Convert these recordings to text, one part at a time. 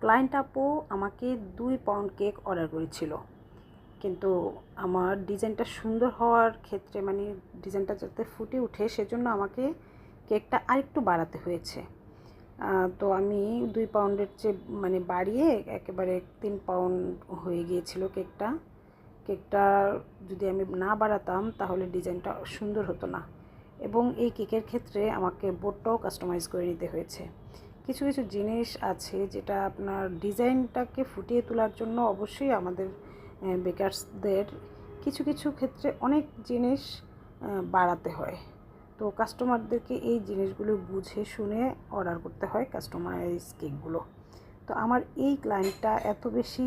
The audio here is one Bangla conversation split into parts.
ক্লায়েন্ট আপু আমাকে 2 পাউন্ড কেক অর্ডার করেছিল, কিন্তু আমার ডিজাইনটা সুন্দর হওয়ার ক্ষেত্রে মানে ডিজাইনটা যাতে ফুটে ওঠে সেজন্য আমাকে কেকটা আরেকটু বাড়াতে হয়েছে। তো আমি 2 পাউন্ডের চেয়ে মানে বাড়িয়ে একেবারে 3 পাউন্ড হয়ে গিয়েছিল কেকটা যদি আমি না বাড়াতাম তাহলে ডিজাইনটা সুন্দর হতো না। এবং এই কেকের ক্ষেত্রে আমাকে বোর্ডটাও কাস্টমাইজ করে নিতে হয়েছে। কিছু কিছু জিনিস আছে যেটা আপনার ডিজাইনটাকে ফুটিয়ে তোলার জন্য অবশ্যই আমাদের বেকারসদের কিছু কিছু ক্ষেত্রে অনেক জিনিস বাড়াতে হয়। তো কাস্টমারদেরকে এই জিনিসগুলো বুঝে শুনে অর্ডার করতে হয় কাস্টমাইজ কেকগুলো। তো আমার এই ক্লায়েন্টটা এত বেশি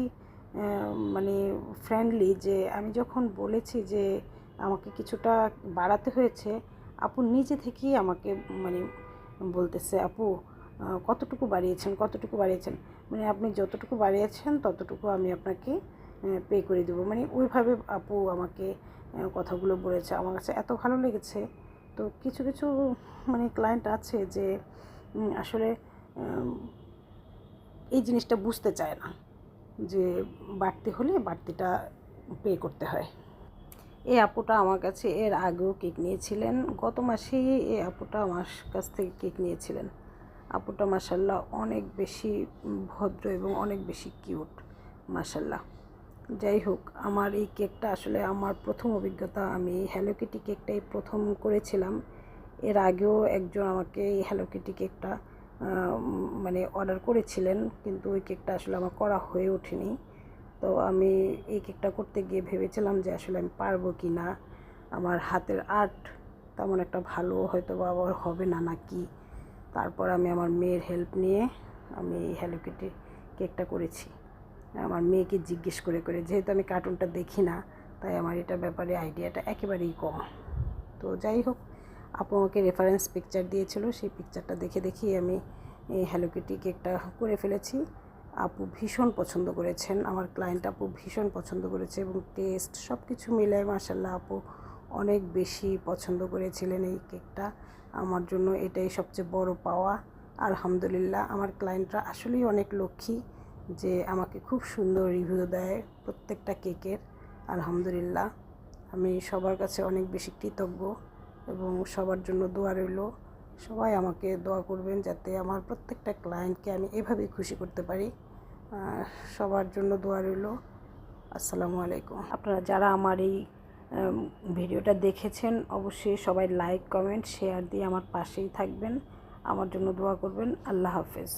মানে ফ্রেন্ডলি যে আমি যখন বলেছি যে আমাকে কিছুটা বাড়াতে হয়েছে, আপু নিজে থেকেই আমাকে মানে বলতেছে, আপু কতটুকু বাড়িয়েছেন, মানে আপনি যতটুকু বাড়িয়েছেন ততটুকু আমি আপনাকে পে করে দেবো। মানে ওইভাবে আপু আমাকে কথাগুলো বলেছে, আমার কাছে এত ভালো লেগেছে। তো কিছু কিছু মানে ক্লায়েন্ট আছে যে আসলে এই জিনিসটা বুঝতে চায় না যে বাড়তি হলে বাড়তিটা পে করতে হয়। এই আপুটা আমার কাছে এর আগেও কেক নিয়েছিলেন, গত মাসেই এই আপুটা আমার কাছ থেকে কেক নিয়েছিলেন। আপুটা মাশাল্লাহ অনেক বেশি ভদ্র এবং অনেক বেশি কিউট মাশাল্লাহ। যাই হোক, আমার এই কেকটা আসলে আমার প্রথম অভিজ্ঞতা। আমি হ্যালো কিটি কেকটাই প্রথম করেছিলাম। এর আগেও একজন আমাকে এই হ্যালো কিটি কেকটা মানে অর্ডার করেছিলেন, কিন্তু ওই কেকটা আসলে আমার করা হয়ে ওঠেনি। তো আমি এই কেকটা করতে গিয়ে ভেবেছিলাম যে আসলে আমি পারবো কি না, আমার হাতের আর্ট তেমন একটা ভালো হয়তো বা আবার হবে না নাকি। তারপর আমি আমার মেয়ের হেল্প নিয়ে আমি এই হ্যালো কিটি কেকটা করেছি আমার মেয়েকে জিজ্ঞেস করে করে। যেহেতু আমি কার্টুনটা দেখি না, তাই আমার এটা ব্যাপারে আইডিয়াটা একেবারেই কম। তো যাই হোক, আপু আমাকে রেফারেন্স পিকচার দিয়েছিল, সেই পিকচারটা দেখে দেখেই আমি এই হ্যালো কিটি কেকটা করে ফেলেছি। আপু ভীষণ পছন্দ করেছেন, আমার ক্লায়েন্ট আপু ভীষণ পছন্দ করেছে এবং টেস্ট সব কিছু মিলে মাশাল্লাহ আপু অনেক বেশি পছন্দ করেছিলেন এই কেকটা। আমার জন্য এটাই সবচেয়ে বড় পাওয়া। আলহামদুলিল্লাহ, আমার ক্লায়েন্টরা আসলেই অনেক লক্ষ্মী যে আমাকে খুব সুন্দর রিভিউ দেয় প্রত্যেকটা কেকের। আলহামদুলিল্লাহ, আমি সবার কাছে অনেক বেশি কৃতজ্ঞ এবং সবার জন্য দোয়া রইল। সবাই আমাকে দোয়া করবেন যাতে আমার প্রত্যেকটা ক্লায়েন্টকে আমি এভাবেই খুশি করতে পারি। সবার জন্য দোয়া রইল। আসসালামু আলাইকুম। আপনারা যারা আমার এই ভিডিওটা দেখেছেন অবশ্যই সবাই লাইক, কমেন্ট, শেয়ার দিয়ে আমার পাশেই থাকবেন, আমার জন্য দোয়া করবেন। আল্লাহ হাফেজ।